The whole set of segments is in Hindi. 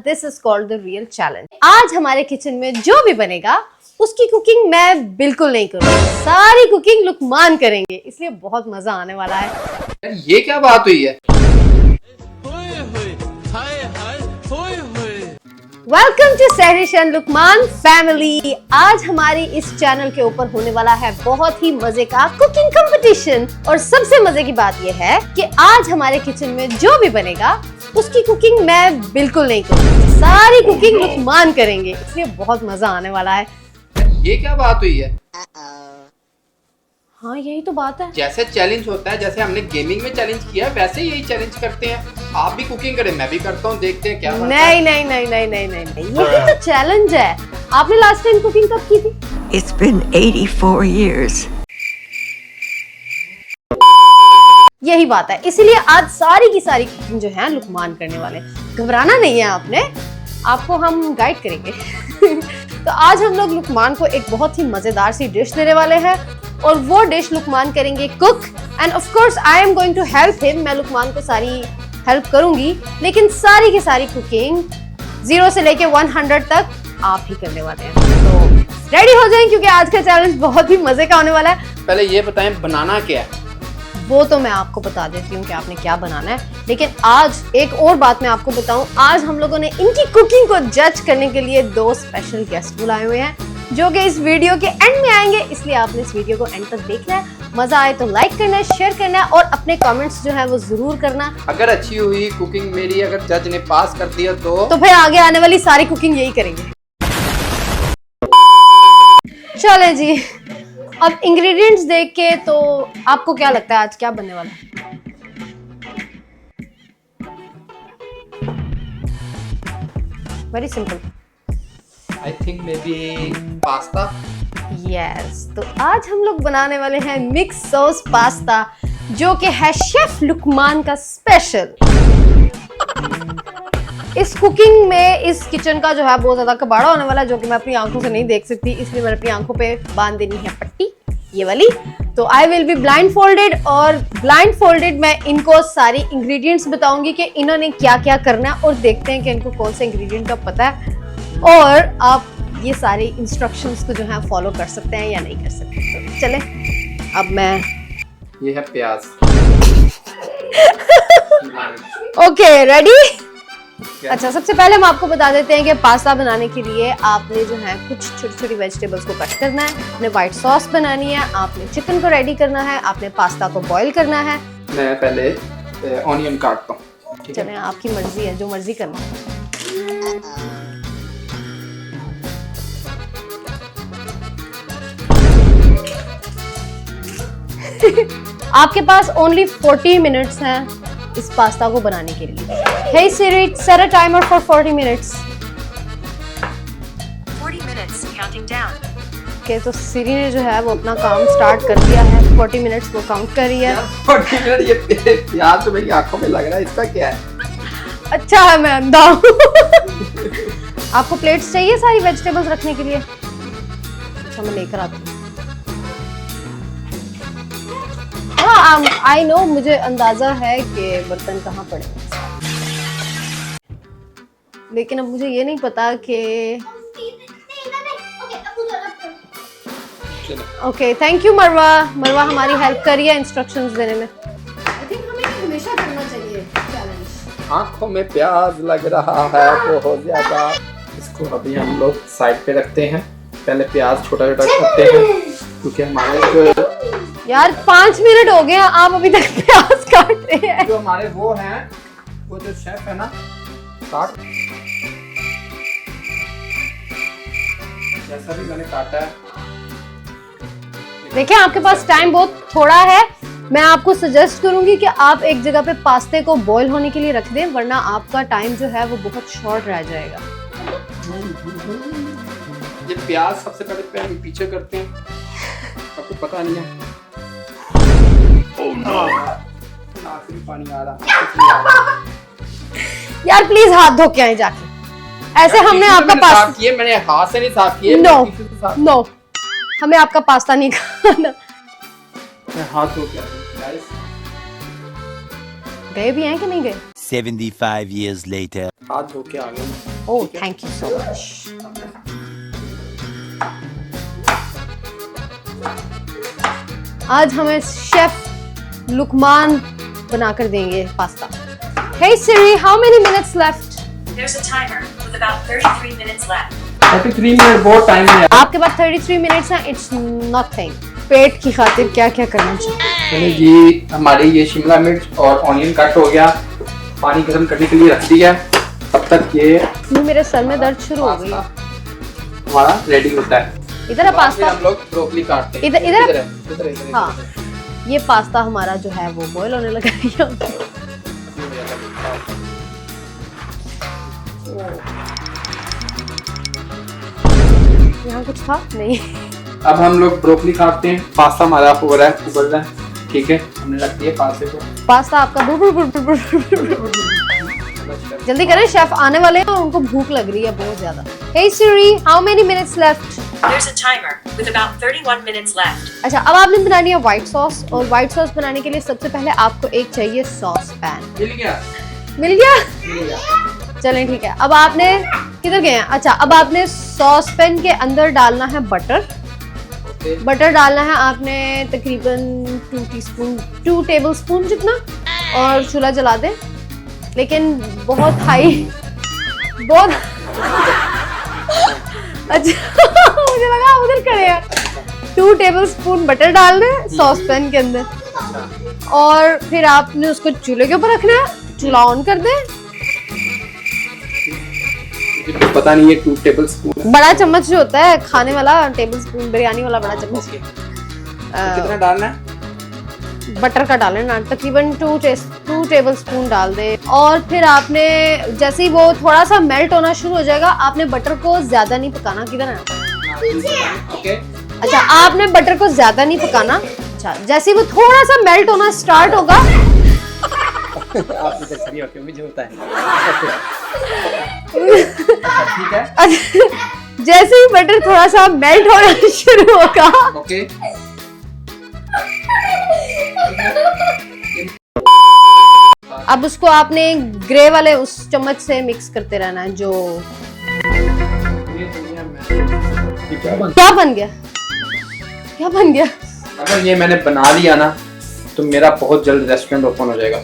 This is called the real challenge. आज हमारे किचन में जो भी बनेगा उसकी कुकिंग मैं बिल्कुल नहीं करूंगी, सारी कुकिंग लुकमान करेंगे, इसलिए बहुत मजा आने वाला है। ये क्या बात हुई है? Welcome to Sahrish and Luqman family. आज हमारी इस चैनल के ऊपर होने वाला है बहुत ही मजे का कुकिंग कंपटीशन। और सबसे मजे की बात यह है कि आज हमारे किचन में जो भी बनेगा उसकी कुकिंग मैं बिल्कुल नहीं करूंगी, सारी कुकिंग लुकमान करेंगे, इसलिए बहुत मजा आने वाला है। ये क्या बात हुई है? हाँ यही तो बात है। जैसे चैलेंज होता है, जैसे हमने गेमिंग में चैलेंज किया वैसे यही चैलेंज करते हैं। आप भी कुकिंग करें, मैं भी करता हूँ, देखते हैं क्या बनता है। नहीं, यही तो चैलेंज है। आपने लास्ट टाइम कुकिंग कब की थी? It's been 84 years. यही बात है, इसीलिए आज सारी की सारी कुकिंग जो है लुकमान करने वाले। घबराना नहीं है आपने, आपको हम गाइड करेंगे। तो आज हम लोग लुकमान को एक बहुत ही मजेदार सी डिश देने वाले हैं और वो डिश लुकमान करेंगे cook. And of course I am going to help him. मैं लुकमान को सारी हेल्प करूंगी, लेकिन सारी की सारी कुकिंग 0 से लेके 100 तक आप ही करने वाले हैं। तो रेडी हो जाएं क्योंकि आज का चैलेंज बहुत ही मजे का होने वाला है। पहले ये बताएं बनाना क्या है? वो तो मैं आपको बता देती हूँ कि आपने क्या बनाना है, लेकिन आज एक और बात मैं आपको बताऊं। आज हम लोगों ने इनकी कुकिंग को जज करने के लिए 2 स्पेशल गेस्ट बुलाए हुए हैं जो कि इस वीडियो के एंड में आएंगे, इसलिए आपने इस वीडियो को एंड तक देखना है। मजा आए तो लाइक करना है, शेयर करना है और अपने कमेंट्स जो है वो जरूर करना। अगर अच्छी हुई कुकिंग मेरी, अगर जज ने पास कर दिया तो फिर आगे आने वाली सारी कुकिंग यही करेंगे। चले जी, अब इंग्रेडिएंट्स देख के तो आपको क्या लगता है आज क्या बनने वाला है? Very simple. I think may be pasta. Yes, तो आज हम लोग बनाने वाले हैं मिक्स सॉस पास्ता, जो कि है शेफ लुकमान का स्पेशल। इस कुकिंग में इस किचन का जो है बहुत ज्यादा कबाड़ा होने वाला है, जो कि मैं अपनी आंखों से नहीं देख सकती, इसलिए मैंने अपनी आंखों पे बांध देनी है पट्टी, ये वाली। तो I will be blind folded, और ब्लाइंड फोल्डेड मैं इनको सारी इंग्रेडिएंट्स बताऊंगी कि इन्होंने क्या क्या करना है, और देखते हैं कि इनको कौन सा इंग्रेडिएंट का पता है और आप ये सारे इंस्ट्रक्शंस को जो है फॉलो कर सकते हैं या नहीं कर सकते। तो चले, अब मैं ये है प्याज। Okay ready. अच्छा, सबसे पहले हम आपको बता देते हैं कि पास्ता बनाने के लिए आपने जो है कुछ छोटी छोटी वेजिटेबल्स को कट करना है, आपने व्हाइट सॉस बनानी है, आपने चिकन को रेडी करना है, आपने पास्ता को बॉईल करना है। मैं पहले ऑनियन काटता हूँ। चलें, आपकी मर्जी है, जो मर्जी करना है। आपके पास ओनली 40 मिनट्स हैं इस पास्ता को बनाने के लिए। Hey Siri, set a timer for 40 minutes. 40 minutes, counting down. Okay, तो Siri ने जो है वो अपना काम स्टार्ट कर दिया है। 40 मिनट्स वो काउंट कर रही है। 40 मिनट। ये प्याज तो मेरी आंखों में लग रहा है, इसका क्या है? अच्छा है, मैं अंधा हूँ। आपको प्लेट्स चाहिए सारी वेजिटेबल्स रखने के लिए? अच्छा, मैं लेकर आती हूँ। हाँ, आई नो, मुझे अंदाजा है कि बर्तन कहाँ पड़े हैं, लेकिन अब मुझे ये नहीं पता कि। ओके, थैंक यू मरवा। मरवा हमारी हेल्प कर रही है इंस्ट्रक्शंस देने में। आई थिंक हमें हमेशा करना चाहिए चैलेंज। आंखों में प्याज लग रहा है बहुत ज्यादा। इसको अभी हम लोग साइड पे रखते हैं। पहले प्याज छोटा छोटा करते हैं क्योंकि हमारे जो यार 5 मिनट हो गए, आप अभी तक प्याज काट रहे हैं। जो हमारे वो हैं, वो जो शेफ है ना, काट जैसा भी मैंने काटा है। देखिए, आपके पास टाइम बहुत थोड़ा है। मैं आपको सजेस्ट करूंगी कि आप एक जगह पे पास्ते को बॉईल होने के लिए रख दें, वरना आपका टाइम जो है वो बहुत शॉर्ट रह जाएगा। ये प्याज सबसे पहले पीछे करते हैं, आपको पता नहीं है। नाक में पानी आ रहा। यार प्लीज हाथ धो के आए जाके। ऐसे हमने आपका पास्ता किए, मैंने हाथ से नहीं साफ किए। नो, हमें आपका पास्ता नहीं खाना। मैं हाथ धो के आया। गए भी हैं कि नहीं गए? 75 years later. हाथ धो के आ गया मैं। Oh thank you so much. आज हमें शेफ लुकमान बनाकर देंगे pasta. Hey Siri, how many minutes left? There's a timer with about 33 minutes left. 33 minute बहुत टाइम है। आपके पास 33 मिनट्स हैं, इट्स नथिंग। पेट की खातिर क्या क्या करना चाहिए? मैंने जी हमारी ये शिमला मिर्च और ऑनियन कट हो गया, पानी गर्म करने के लिए रख दिया। तब तक ये मेरे सर में दर्द शुरू हो गई। हमारा रेडी होता है। इधर है फिर पास्ता। हम लोग ब्रोकली काटते हैं। इधर- इधर है, इधर है, इधर है, हाँ। इधर है। ये पास्ता हमारा जो है वो बॉयल होने लगा है यहाँ पे। यहाँ कुछ था नहीं। अब हम लोग ब्रोकली काटते हैं। पास्ता हमारा हो रहा है, उबल रहा है। ठीक है, हमने रख दिया पास्ते को। पास्ता आपका बुर बुर बुर बुर बुर बुर। जल्दी करें, शेफ आने वाले हैं और उनको भूख लग रही है बहुत ज्यादा। Hey Siri, how many minutes left? There's a timer with about 31 minutes left. अच्छा, अब आपने बनानी है व्हाइट सॉस, और व्हाइट सॉस बनाने के लिए सबसे पहले आपको एक चाहिए सॉस पैन। मिल गया, मिल गया? मिल गया। चलें ठीक है। अब आपने किधर गए हैं? अच्छा, अब आपने सॉस पैन के अंदर डालना है बटर। ओके, बटर डालना है आपने तकरीबन 2 टेबल स्पून जितना, और चूल्हा जला दें, लेकिन बहुत हाई, बहुत अच्छा मुझे लगा उधर खड़े हैं। 2 टेबल स्पून बटर डाल दें सॉस पैन के अंदर, और फिर आपने उसको चूल्हे के ऊपर रखना है। चूल्हा ऑन कर दें। मुझे तो पता नहीं है 2 टेबल स्पून बड़ा चम्मच जो होता है खाने वाला, टेबल स्पून बिरयानी वाला बड़ा चम्मच, कितना डालना है? बटर का डालें ना, तकरीबन 2 टेबल स्पून डाल दे। और फिर आपने जैसे ही वो थोड़ा सा मेल्ट होना शुरू हो जाएगा, आपने बटर को ज्यादा नहीं पकाना। किधर है? ओके, अच्छा, आपने बटर को ज्यादा नहीं पकाना। अच्छा, जैसे ही वो थोड़ा सा मेल्ट होना स्टार्ट होगा, आप इधर खड़ी होके, मुझे होता है। ठीक है, जैसे ही बटर थोड़ा सा मेल्ट होना शुरू होगा, ओके। अब उसको आपने ग्रे वाले उस चम्मच से मिक्स करते रहना है। जो क्या बन? क्या बन गया? क्या बन गया? अगर ये मैंने बना लिया ना, तो मेरा बहुत जल्द रेस्टोरेंट ओपन हो जाएगा।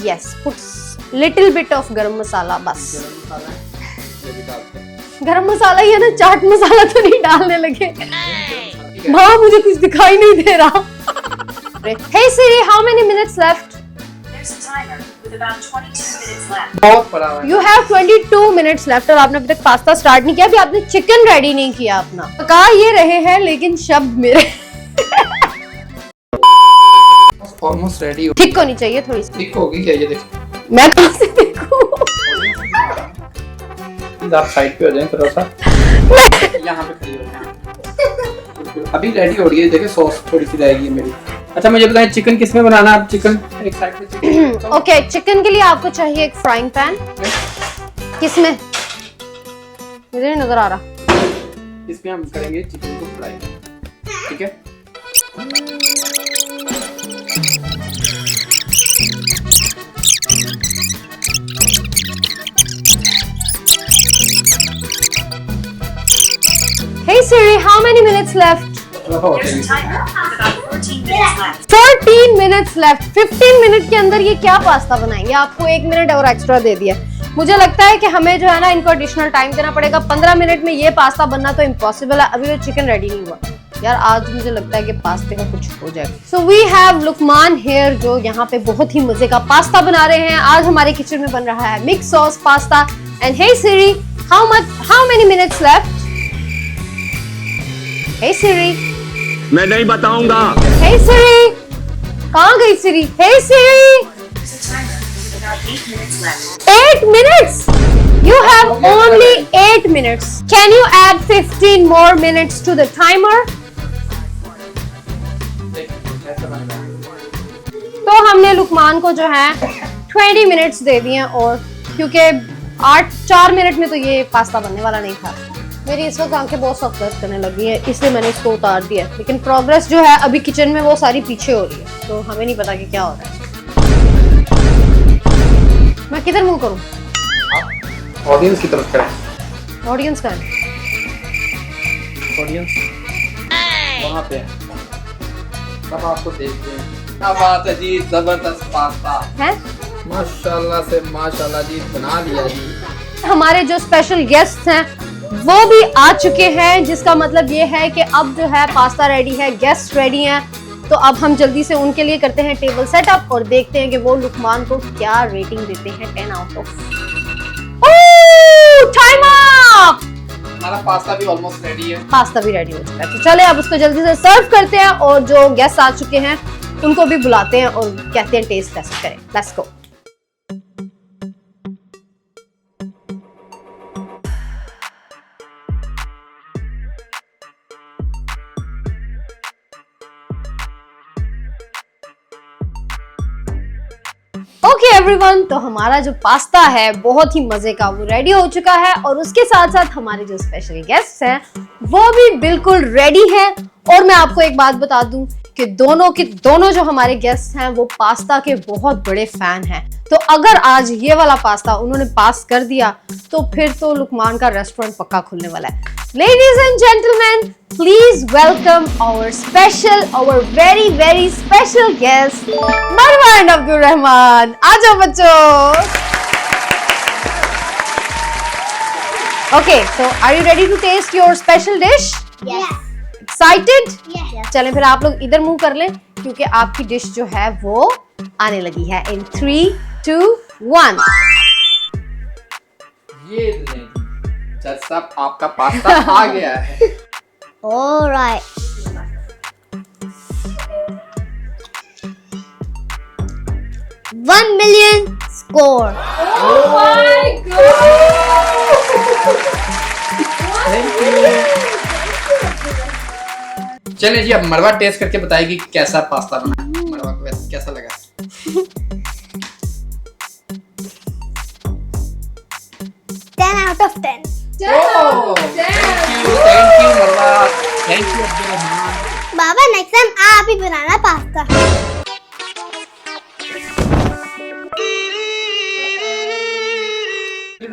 Yes, put little bit of गरम मसाला, बस। गरम मसाला ही है ना, चाट मसाला तो नहीं डालने लगे। माँ, मुझे कुछ दिखाई नहीं दे रहा। Hey Siri, how many minutes left? There's a timer with about 22 minutes left. बहुत पड़ा हुआ है। You have 22 minutes left, और आपने अभी तक पास्ता स्टार्ट नहीं किया। अभी आपने चिकन रेडी नहीं किया अपना। पका ये रहे हैं, लेकिन शब्द मेरे ऑलमोस्ट रेडी हो। ठीक होनी चाहिए थोड़ी सी। ठीक होगी क्या? ये देखो, मैं कहाँ से देखूं? प्लीज आप साइड पे हो जाएं थोड़ा सा। यहाँ पे खड़ी हो जाएं। अभी रेडी हो रही है, देखिए सॉस थोड़ी सी रहेगी मेरी। अच्छा, मुझे बताएं चिकन किस में बनाना है? चिकन एक साइड पे चिकन। ओके, चिकन के लिए आपको चाहिए एक फ्राइंग पैन। किसमें? मुझे नहीं नजर आ रहा। इसमें हम करेंगे चिकन को फ्राई। ठीक है, Hey Siri, how many minutes left? There's a timer with about 14 minutes left. 14 minutes left. 15 minute के अंदर ये क्या पास्ता बनाएंगे? आपको 1 मिनट और एक्स्ट्रा दे दिया। मुझे लगता है कि हमें जो है ना, इनको एडिशनल टाइम देना पड़ेगा। 15 मिनट में ये पास्ता बनना तो इम्पॉसिबल है। अभी तो चिकन रेडी नहीं हुआ यार। आज मुझे लगता है कि पास्ते का कुछ हो जाएगा। So we have Luqman here, जो यहाँ पे बहुत ही मजे का पास्ता बना रहे हैं। आज हमारे किचन में बन रहा है mix sauce pasta. And hey Siri, how many minutes left? Hey Siri, मैं नहीं बताऊंगा। हे सिरी, कहाँ गई सिरी? हे सिरी, There's a timer with about 8 minutes left. 8 minutes? You have only 8 minutes. Can you add 15 more minutes to the timer? तो हमने लुकमान को जो है 20 मिनट्स दे दिए, और क्योंकि 4 मिनट में तो ये पास्ता बनने वाला नहीं था। मेरी इस वक्त आंखें बहुत सख्त दर्द करने लगी है, इसलिए मैंने इसको उतार दिया। लेकिन प्रोग्रेस जो है अभी किचन में वो सारी पीछे हो रही है, तो हमें नहीं पता कि क्या हो रहा है। मैं किधर मुंह करूं? आप ऑडियंस की तरफ करें। ऑडियंस का है। ऑडियंस वहाँ पे है। सब आपको देख रहे हैं। क्या बात है जी, जबरदस्त पास्ता है। माशाल्लाह से माशाल्लाह जी, बना लिया जी। हमारे जो स्पेशल गेस्ट हैं वो भी आ चुके हैं, जिसका मतलब ये है कि अब जो है पास्ता रेडी है, गेस्ट रेडी हैं। तो अब हम जल्दी से उनके लिए करते हैं टेबल सेटअप और देखते हैं कि वो लुकमान को क्या रेटिंग देते हैं 10 आउट ऑफ। Time up. हमारा पास्ता भी ऑलमोस्ट रेडी है। पास्ता भी रेडी हो चुका है, तो चले अब उसको जल्दी से सर्व करते हैं और जो गेस्ट आ चुके हैं उनको भी बुलाते हैं और कहते हैं टेस्ट टेस्ट करें। Let's go. ओके एवरीवन, तो हमारा जो पास्ता है बहुत ही मजे का वो रेडी हो चुका है और उसके साथ साथ हमारे जो स्पेशल गेस्ट हैं वो भी बिल्कुल रेडी हैं। और मैं आपको एक बात बता दूं कि दोनों जो हमारे गेस्ट हैं वो पास्ता के बहुत बड़े फैन हैं। तो अगर आज ये वाला पास्ता उन्होंने पास कर दिया तो फिर तो लुकमान का रेस्टोरेंट पक्का खुलने वाला है। Ladies and gentlemen, please welcome our very very special guest, Marwa and Abdul Rahman. आ जाओ बच्चों। Okay, so are you ready to taste your special dish? Yes. Excited? Yes. चलें फिर आप लोग इधर मुंह कर लें क्योंकि आपकी डिश जो है वो आने लगी है। In 3, 2, 1. ये लें जज साहब, आपका पास्ता आ गया है। All right. $1 million score. चलिए जी, अब मरवा टेस्ट करके बताएगी कैसा पास्ता बना है। मरवा को वैसे कैसा लगा? 10 out of 10. थैंक यू मरवा, thank you Abdul Rahman. Baba next time आप ही बनाना पास्ता।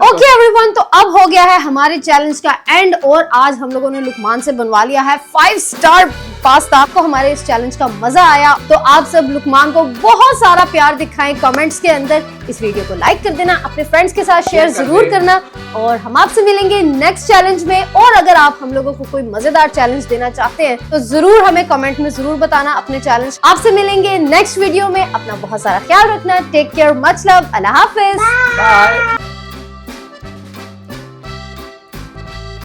ओके एवरीवन, तो अब हो गया है हमारे चैलेंज का एंड और आज हम लोगों ने लुकमान से बनवा लिया है 5 स्टार पास्ता। आपको हमारे इस चैलेंज का मजा आया तो आप सब लुकमान को बहुत सारा प्यार दिखाएं कमेंट्स के अंदर। इस वीडियो को लाइक कर देना, अपने फ्रेंड्स के साथ शेयर जरूर करना और हम आपसे मिलेंगे नेक्स्ट चैलेंज में। और अगर आप हम लोगों को कोई मजेदार चैलेंज देना चाहते हैं तो जरूर हमें कमेंट में जरूर बताना अपने चैलेंज। आपसे मिलेंगे नेक्स्ट वीडियो में। अपना बहुत सारा ख्याल रखना। टेक केयर, मच लव, अल्लाह हाफिज। बाय।